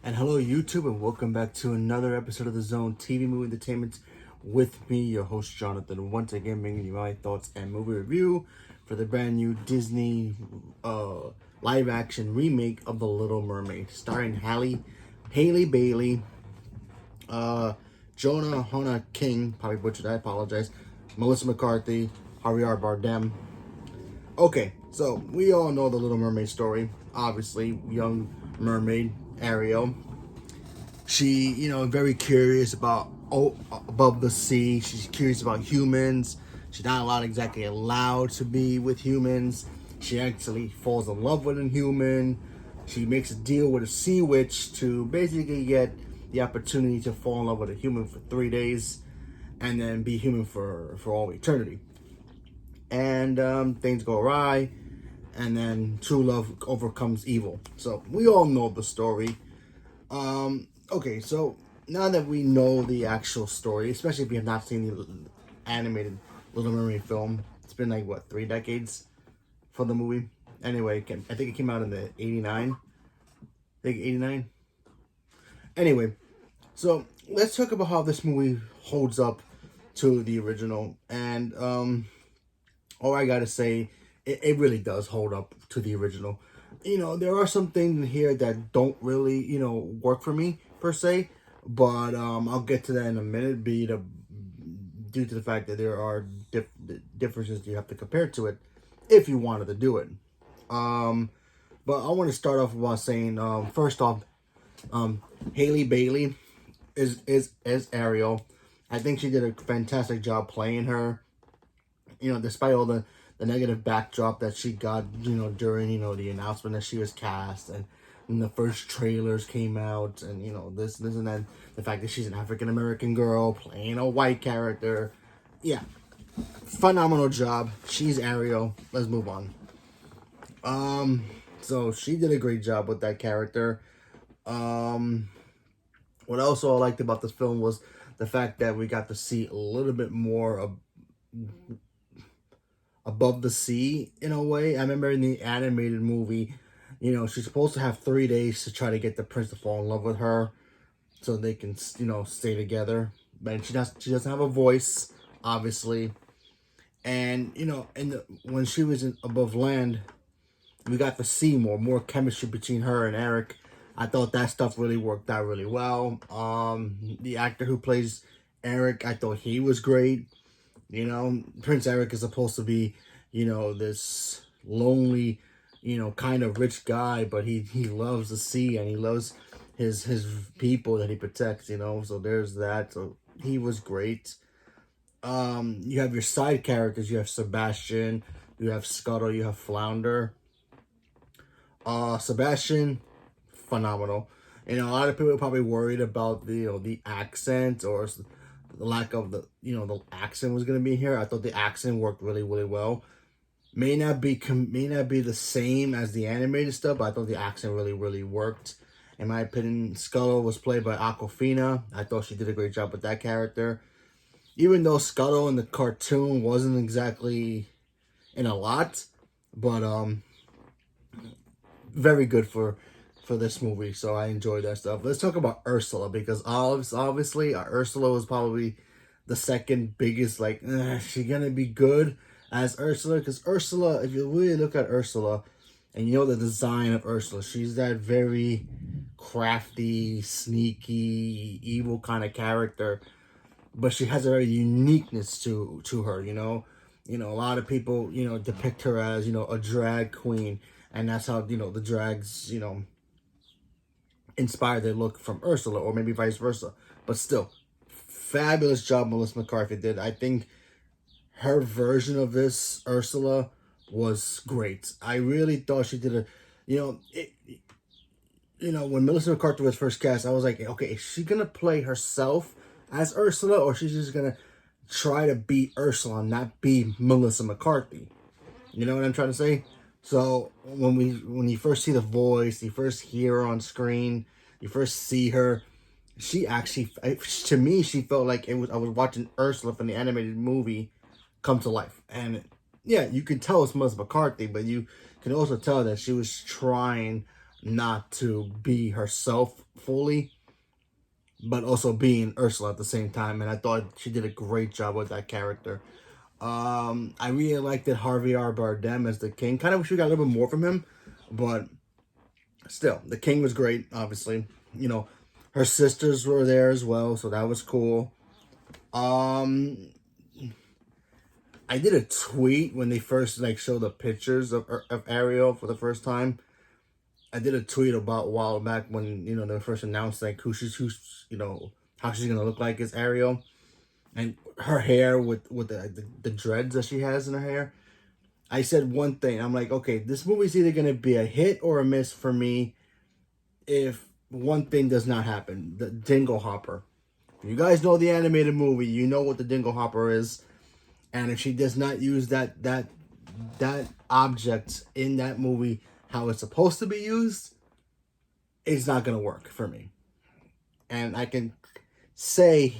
And hello, YouTube, and welcome back to another episode of the Zone TV Movie Entertainment with me, your host Jonathan. Once again, bringing you my thoughts and movie review for the brand new Disney live action remake of The Little Mermaid, starring Haley Bailey, Jonah Hona King, probably butchered, I apologize, Melissa McCarthy, Javier Bardem. Okay, so we all know the Little Mermaid story. Obviously, young mermaid Ariel. She, very curious about above the sea. She's curious about humans. She's not exactly allowed to be with humans. She actually falls in love with a human. She makes a deal with a sea witch to basically get the opportunity to fall in love with a human for 3 days and then be human for all eternity. And things go awry, and then true love overcomes evil. So we all know the story. Okay, so now that we know the actual story, especially if you have not seen the animated Little Mermaid film, it's been like, what, 3 decades for the movie? Anyway, I think it came out in the 89. I think 89. Anyway, so let's talk about how this movie holds up to the original. And all I gotta say, it really does hold up to the original. There are some things in here that don't really, work for me per se, but I'll get to that in a minute. Due to the fact that there are differences you have to compare to it if you wanted to do it. But I want to start off by saying, first off, Haley Bailey is Ariel. I think she did a fantastic job playing her. Despite all the negative backdrop that she got, during, the announcement that she was cast and the first trailers came out and, this and that, the fact that she's an African-American girl playing a white character. Yeah, phenomenal job. She's Ariel. Let's move on. So she did a great job with that character. What also I liked about this film was the fact that we got to see a little bit more of above the sea in a way. I remember in the animated movie, she's supposed to have 3 days to try to get the prince to fall in love with her so they can, stay together. But she doesn't have a voice, obviously. And, when she was above land, we got to see more chemistry between her and Eric. I thought that stuff really worked out really well. The actor who plays Eric, I thought he was great. Prince Eric is supposed to be, this lonely, kind of rich guy, but he loves the sea and he loves his people that he protects, so there's that. So he was great. You have your side characters. You have Sebastian, you have Scuttle, you have Flounder. Sebastian, phenomenal. A lot of people are probably worried about the accent or the lack of the accent was going to be here. I thought the accent worked really, really well. May not be the same as the animated stuff, but I thought the accent really, really worked. In my opinion, Scuttle was played by Awkwafina. I thought she did a great job with that character. Even though Scuttle in the cartoon wasn't exactly in a lot, but very good for this movie, so I enjoyed that stuff. Let's talk about Ursula, because obviously Ursula was probably the second biggest, she gonna be good as Ursula? Because Ursula, if you really look at Ursula, and the design of Ursula, she's that very crafty, sneaky, evil kind of character, but she has a very uniqueness to her, a lot of people, depict her as, a drag queen, and that's how, the drags, inspired their look from Ursula, or maybe vice versa. But still, fabulous job Melissa McCarthy did. I think her version of this Ursula was great. I really thought she did when Melissa McCarthy was first cast, I was like, okay, is she gonna play herself as Ursula, or she's just gonna try to be Ursula and not be Melissa McCarthy? You know what I'm trying to say? So when you first see the voice, you first hear her on screen, you first see her, she actually, to me, she felt like I was watching Ursula from the animated movie come to life. And yeah, you could tell it's Melissa McCarthy, but you can also tell that she was trying not to be herself fully, but also being Ursula at the same time. And I thought she did a great job with that character. I really liked that Harvey R. Bardem as the king. Kind of wish we got a little bit more from him, but still, the king was great. Obviously, you know, her sisters were there as well, so that was cool. Um, I did a tweet when they first like showed the pictures of Ariel for the first time. I did a tweet about a while back when they first announced like who's how she's gonna look like as Ariel, and her hair with the dreads that she has in her hair. I said one thing. I'm like, okay, this movie's either gonna be a hit or a miss for me if one thing does not happen. The Dingle Hopper. If you guys know the animated movie, you know what the Dingle Hopper is. And if she does not use that object in that movie how it's supposed to be used, it's not gonna work for me. And I can say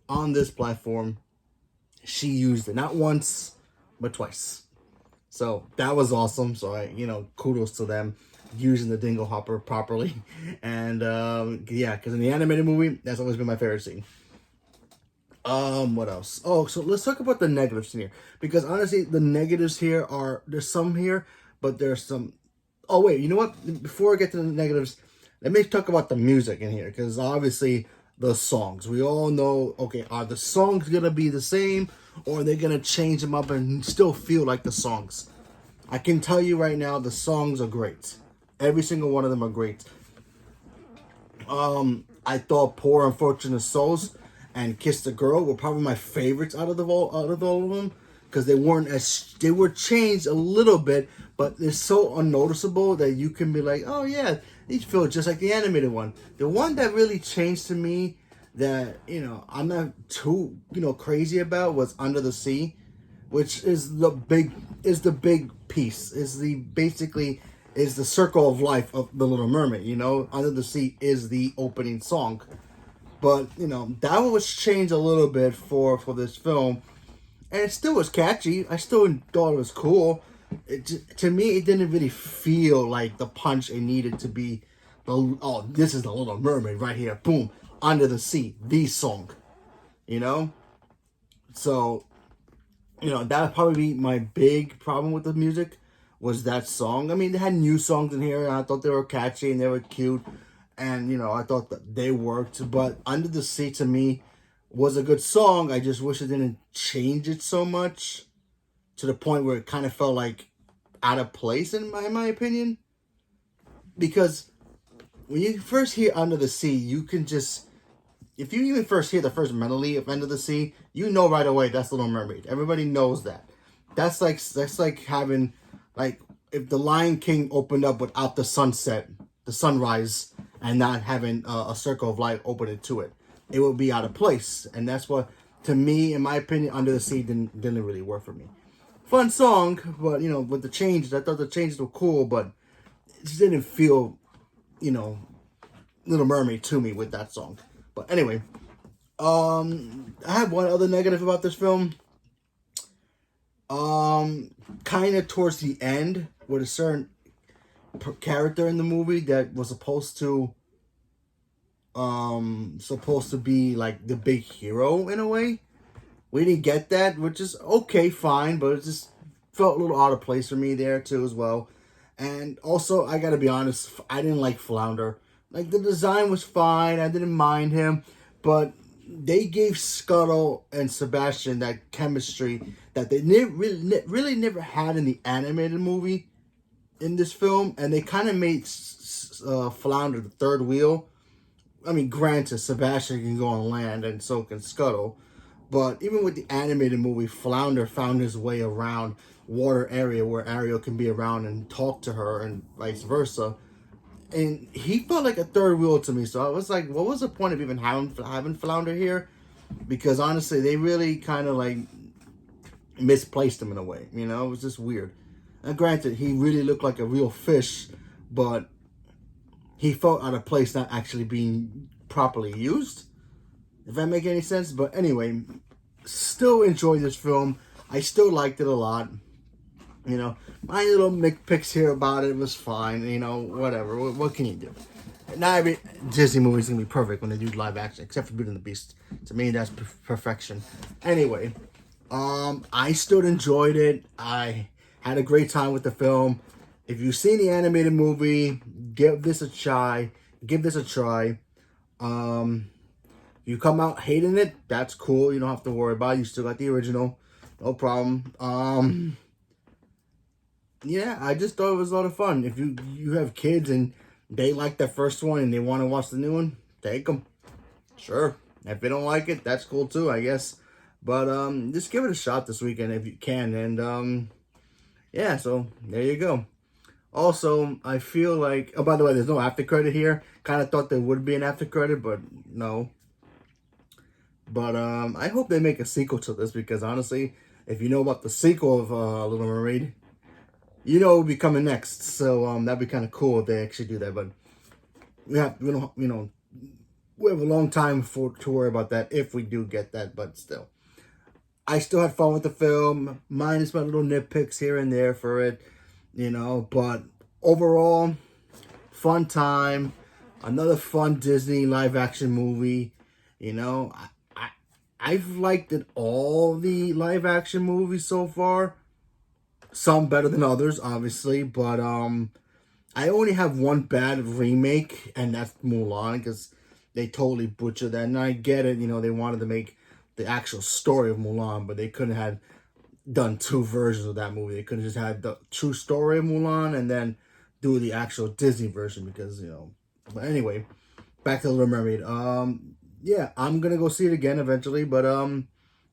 on this platform, she used it not once, but twice. So that was awesome. So kudos to them using the Dingle Hopper properly. And yeah, because in the animated movie, that's always been my favorite scene. What else? Oh, so let's talk about the negatives in here. Because honestly, the negatives here there's some here, but there's some. Oh, wait, you know what? Before I get to the negatives, let me talk about the music in here. Because obviously, the songs. We all know, okay, are the songs going to be the same? Or are they going to change them up and still feel like the songs? I can tell you right now, the songs are great. Every single one of them are great. I thought Poor Unfortunate Souls and Kiss the Girl were probably my favorites out of all of them, because they were changed a little bit, but they're so unnoticeable that you can be like, oh yeah, these feel just like the animated one. The one that really changed to me that I'm not too crazy about was Under the Sea, which is the big piece, basically is the circle of life of the Little Mermaid. Under the Sea is the opening song. But, that was changed a little bit for this film. And it still was catchy. I still thought it was cool. To me, it didn't really feel like the punch it needed to be. This is the Little Mermaid right here. Boom. Under the Sea. The song. So, that would probably be my big problem with the music. Was that song. I mean, they had new songs in here. And I thought they were catchy and they were cute. And, I thought that they worked. But Under the Sea, to me, was a good song. I just wish it didn't change it so much to the point where it kind of felt like out of place, in my opinion. Because when you first hear Under the Sea, you can just... If you even first hear the first melody of Under the Sea, you know right away that's Little Mermaid. Everybody knows that. That's like having... Like, if The Lion King opened up without the sunset, the sunrise, and not having a circle of light open into it, it would be out of place. And that's what, to me, in my opinion, Under the Sea didn't really work for me. Fun song, but with the changes, I thought the changes were cool, but it just didn't feel, Little Mermaid to me with that song. But anyway, I have one other negative about this film. Kind of towards the end, with a certain character in the movie that was supposed to be like the big hero in a way. We didn't get that, which is okay, fine, but it just felt a little out of place for me there too as well. And also, I gotta be honest, I didn't like Flounder. Like, the design was fine, I didn't mind him, but they gave Scuttle and Sebastian that chemistry that they really never had in the animated movie in this film, and they kind of made Flounder the third wheel. I mean, granted, Sebastian can go on land, and so can Scuttle, but even with the animated movie, Flounder found his way around water area where Ariel can be around and talk to her, and vice versa. And he felt like a third wheel to me, so I was like, what was the point of even having Flounder here? Because honestly, they really kind of like misplaced him in a way. It was just weird. And granted, he really looked like a real fish, but he felt out of place, not actually being properly used. If that makes any sense. But anyway, still enjoyed this film. I still liked it a lot. You know, my little nitpicks here about it was fine. You know, whatever. What can you do? Not every Disney movie is gonna be perfect when they do live action, except for Beauty and the Beast. To me, that's perfection. Anyway, I still enjoyed it. I had a great time with the film. If you've seen the animated movie, give this a try. Give this a try. You come out hating it, that's cool. You don't have to worry about it. You still got the original. No problem. Yeah, I just thought it was a lot of fun. If you have kids and they like the first one and they want to watch the new one, take them. Sure. If they don't like it, that's cool too, I guess. But just give it a shot this weekend if you can. And yeah, so there you go. Also, I feel like, oh, by the way, there's no after credit here. Kind of thought there would be an after credit, but no. But I hope they make a sequel to this, because honestly, if you know about the sequel of Little Mermaid, you know, it'll be coming next. So that'd be kind of cool if they actually do that. But we don't, you know, we have a long time to worry about that if we do get that. But still, I still had fun with the film, minus my little nitpicks here and there for it, you know. But overall, fun time. Another fun Disney live action movie. You know, I've liked it, all the live action movies so far. Some better than others, obviously, but I only have one bad remake, and that's Mulan, because they totally butchered that. And I get it, you know, they wanted to make the actual story of Mulan, but they couldn't have done two versions of that movie. They could have just had the true story of Mulan and then do the actual Disney version, because, you know. But anyway, back to Little Mermaid. Yeah, I'm gonna go see it again eventually, but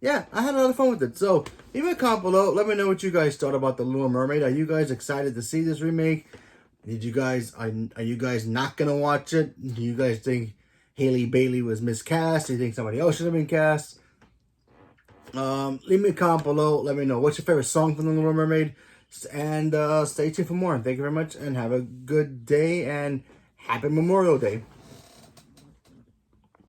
yeah, I had a lot of fun with it. So leave me a comment below. Let me know what you guys thought about the Little Mermaid. Are you guys excited to see this remake? Did you guys are you guys not gonna watch it? Do you guys think Haley Bailey was miscast? Do you think somebody else should have been cast? Leave me a comment below. Let me know what's your favorite song from the Little Mermaid, and stay tuned for more. Thank you very much, and have a good day, and happy Memorial Day.